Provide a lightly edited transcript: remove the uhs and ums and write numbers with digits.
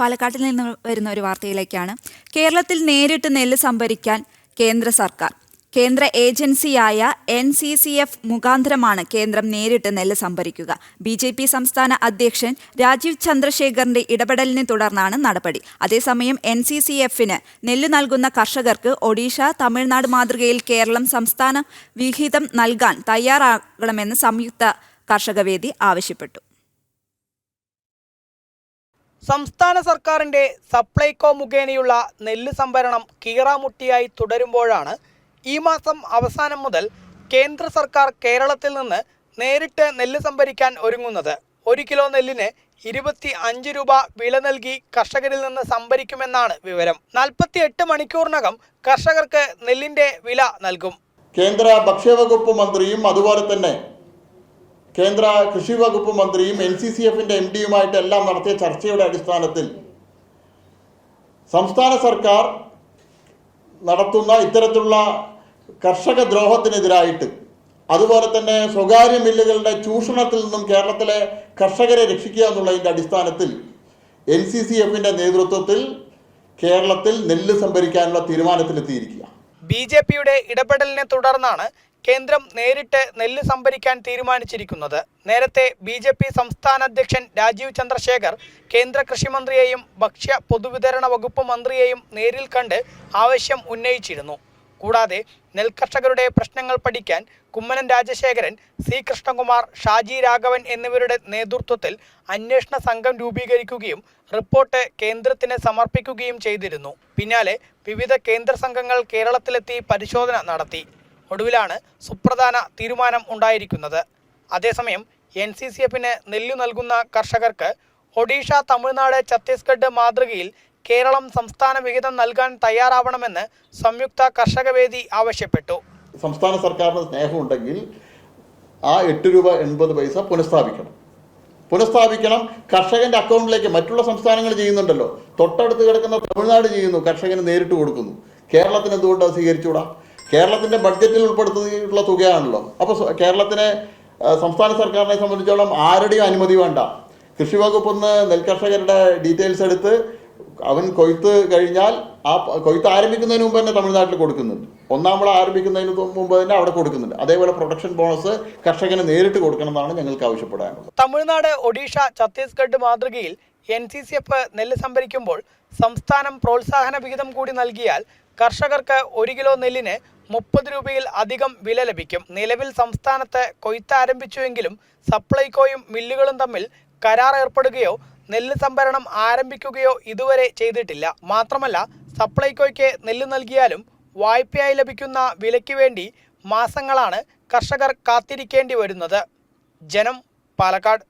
പാലക്കാട്ടിൽ നിന്ന് വരുന്ന ഒരു വാർത്തയിലേക്കാണ്. കേരളത്തിൽ നേരിട്ട് നെല്ല് സംഭരിക്കാൻ കേന്ദ്ര സർക്കാർ. കേന്ദ്ര ഏജൻസിയായ NCCF മുഖാന്തരമാണ് കേന്ദ്രം നേരിട്ട് നെല്ല് സംഭരിക്കുക. BJP സംസ്ഥാന അധ്യക്ഷൻ രാജീവ് ചന്ദ്രശേഖറിന്റെ ഇടപെടലിനെ തുടർന്നാണ് നടപടി. അതേസമയം NCCFന് നെല്ല് നൽകുന്ന കർഷകർക്ക് ഒഡീഷ, തമിഴ്നാട് മാതൃകയിൽ കേരളം സംസ്ഥാന വിഹിതം നൽകാൻ തയ്യാറാകണമെന്ന് സംയുക്ത കർഷകവേദി ആവശ്യപ്പെട്ടു. സംസ്ഥാന സർക്കാരിന്റെ സപ്ലൈകോ മുഖേനയുള്ള നെല്ല് സംഭരണം കീറാമുട്ടിയായി തുടരുമ്പോഴാണ് ഈ മാസം അവസാനം മുതൽ കേന്ദ്ര സർക്കാർ കേരളത്തിൽ നിന്ന് നേരിട്ട് നെല്ല് സംഭരിക്കാൻ ഒരുങ്ങുന്നത്. 1 കിലോ നെല്ലിന് 25 രൂപ വില നൽകി കർഷകരിൽ നിന്ന് സംഭരിക്കുമെന്നാണ് വിവരം. 48 മണിക്കൂറിനകം കർഷകർക്ക് നെല്ലിന്റെ വില നൽകും. കേന്ദ്ര ഭക്ഷ്യവകുപ്പ് മന്ത്രിയും അതുപോലെ തന്നെ കേന്ദ്ര കൃഷി വകുപ്പ് മന്ത്രിയും NCCFന്റെ MDയുമായിട്ട് എല്ലാം നടത്തിയ ചർച്ചയുടെ അടിസ്ഥാനത്തിൽ സംസ്ഥാന സർക്കാർ നടത്തുന്ന ഇത്തരത്തിലുള്ള കർഷക ദ്രോഹത്തിനെതിരായിട്ട്, അതുപോലെ തന്നെ സ്വകാര്യ മില്ലുകളുടെ ചൂഷണത്തിൽ നിന്നും കേരളത്തിലെ കർഷകരെ രക്ഷിക്കുക എന്നുള്ളതിൻ്റെ അടിസ്ഥാനത്തിൽ NCCFന്റെ നേതൃത്വത്തിൽ കേരളത്തിൽ നെല്ല് സംഭരിക്കാനുള്ള തീരുമാനത്തിലെത്തിയിരിക്കുക. BJPയുടെ ഇടപെടലിനെ തുടർന്നാണ് കേന്ദ്രം നേരിട്ട് നെല്ല് സംഭരിക്കാൻ തീരുമാനിച്ചിരിക്കുന്നത്. നേരത്തെ BJP സംസ്ഥാന അധ്യക്ഷൻ രാജീവ് ചന്ദ്രശേഖർ കേന്ദ്ര കൃഷിമന്ത്രിയെയും ഭക്ഷ്യ പൊതുവിതരണ വകുപ്പ് മന്ത്രിയെയും നേരിൽ കണ്ട് ആവശ്യം ഉന്നയിച്ചിരുന്നു. കൂടാതെ നെൽകർഷകരുടെ പ്രശ്നങ്ങൾ പഠിക്കാൻ കുമ്മനം രാജശേഖരൻ, C കൃഷ്ണകുമാർ, ഷാജി രാഘവൻ എന്നിവരുടെ നേതൃത്വത്തിൽ അന്വേഷണ സംഘം രൂപീകരിക്കുകയും റിപ്പോർട്ട് കേന്ദ്രത്തിന് സമർപ്പിക്കുകയും ചെയ്തിരുന്നു. പിന്നാലെ വിവിധ കേന്ദ്ര സംഘങ്ങൾ കേരളത്തിലെത്തി പരിശോധന നടത്തി. ഒടുവിലാണ് സുപ്രധാന തീരുമാനം ഉണ്ടായിരിക്കുന്നത്. അതേസമയം NCCFന് നെല്ല് നൽകുന്ന കർഷകർക്ക് ഒഡീഷ, തമിഴ്നാട്, ഛത്തീസ്ഗഡ് മാതൃകയിൽ കേരളം സംസ്ഥാന വിഹിതം നൽകാൻ തയ്യാറാവണമെന്ന് സംയുക്ത കർഷകവേദി ആവശ്യപ്പെട്ടു. സംസ്ഥാന സർക്കാരിന് സ്നേഹമുണ്ടെങ്കിൽ ആ 8 രൂപ 80 പൈസ പുനഃസ്ഥാപിക്കണം. കർഷകന്റെ അക്കൗണ്ടിലേക്ക് മറ്റുള്ള സംസ്ഥാനങ്ങൾ ചെയ്യുന്നുണ്ടല്ലോ, തൊട്ടടുത്ത് കിടക്കുന്ന തമിഴ്നാട് ചെയ്യുന്നു, കർഷകന് നേരിട്ട് കൊടുക്കുന്നു. കേരളത്തിന് എന്തുകൊണ്ട് അത് സ്വീകരിച്ചുകൂടാ? കേരളത്തിൻ്റെ ബഡ്ജറ്റിൽ ഉൾപ്പെടുത്തിയിട്ടുള്ള തുകയാണല്ലോ. അപ്പോൾ കേരളത്തിനെ സംസ്ഥാന സർക്കാരിനെ സംബന്ധിച്ചോളം ആരുടെയും അനുമതി വേണ്ട. കൃഷി വകുപ്പിൽ നിന്ന് നെൽകർഷകരുടെ ഡീറ്റെയിൽസ് എടുത്ത് അവൻ കൊയ്ത്ത് കഴിഞ്ഞാൽ ആ കൊയ്ത്ത് ആരംഭിക്കുന്നതിന് മുമ്പ് തന്നെ തമിഴ്നാട്ടിൽ കൊടുക്കുന്നുണ്ട്. ഒന്നാം വിള ആരംഭിക്കുന്നതിന് മുമ്പ് തന്നെ അവിടെ കൊടുക്കുന്നുണ്ട്. അതേപോലെ പ്രൊഡക്ഷൻ ബോണസ് കർഷകന് നേരിട്ട് കൊടുക്കണമെന്നാണ് ഞങ്ങൾക്ക് ആവശ്യപ്പെടാനുള്ളത്. തമിഴ്നാട്, ഒഡീഷ, ഛത്തീസ്ഗഡ് മാതൃകയിൽ NCCF നെല്ല് സംഭരിക്കുമ്പോൾ സംസ്ഥാനം പ്രോത്സാഹന വിഹിതം കൂടി നൽകിയാൽ കർഷകർക്ക് 1 കിലോ നെല്ലിന് 30 രൂപയിൽ അധികം വില ലഭിക്കും. നിലവിൽ സംസ്ഥാനത്ത് കൊയ്ത്ത് ആരംഭിച്ചുവെങ്കിലും സപ്ലൈകോയും മില്ലുകളും തമ്മിൽ കരാർ ഏർപ്പെടുകയോ നെല്ല് സംഭരണം ആരംഭിക്കുകയോ ഇതുവരെ ചെയ്തിട്ടില്ല. മാത്രമല്ല, സപ്ലൈകോയ്ക്ക് നെല്ല് നൽകിയാലും വായ്പയായി ലഭിക്കുന്ന വിലയ്ക്ക് വേണ്ടി മാസങ്ങളാണ് കർഷകർ കാത്തിരിക്കേണ്ടി വരുന്നത്. ജനം, പാലക്കാട്.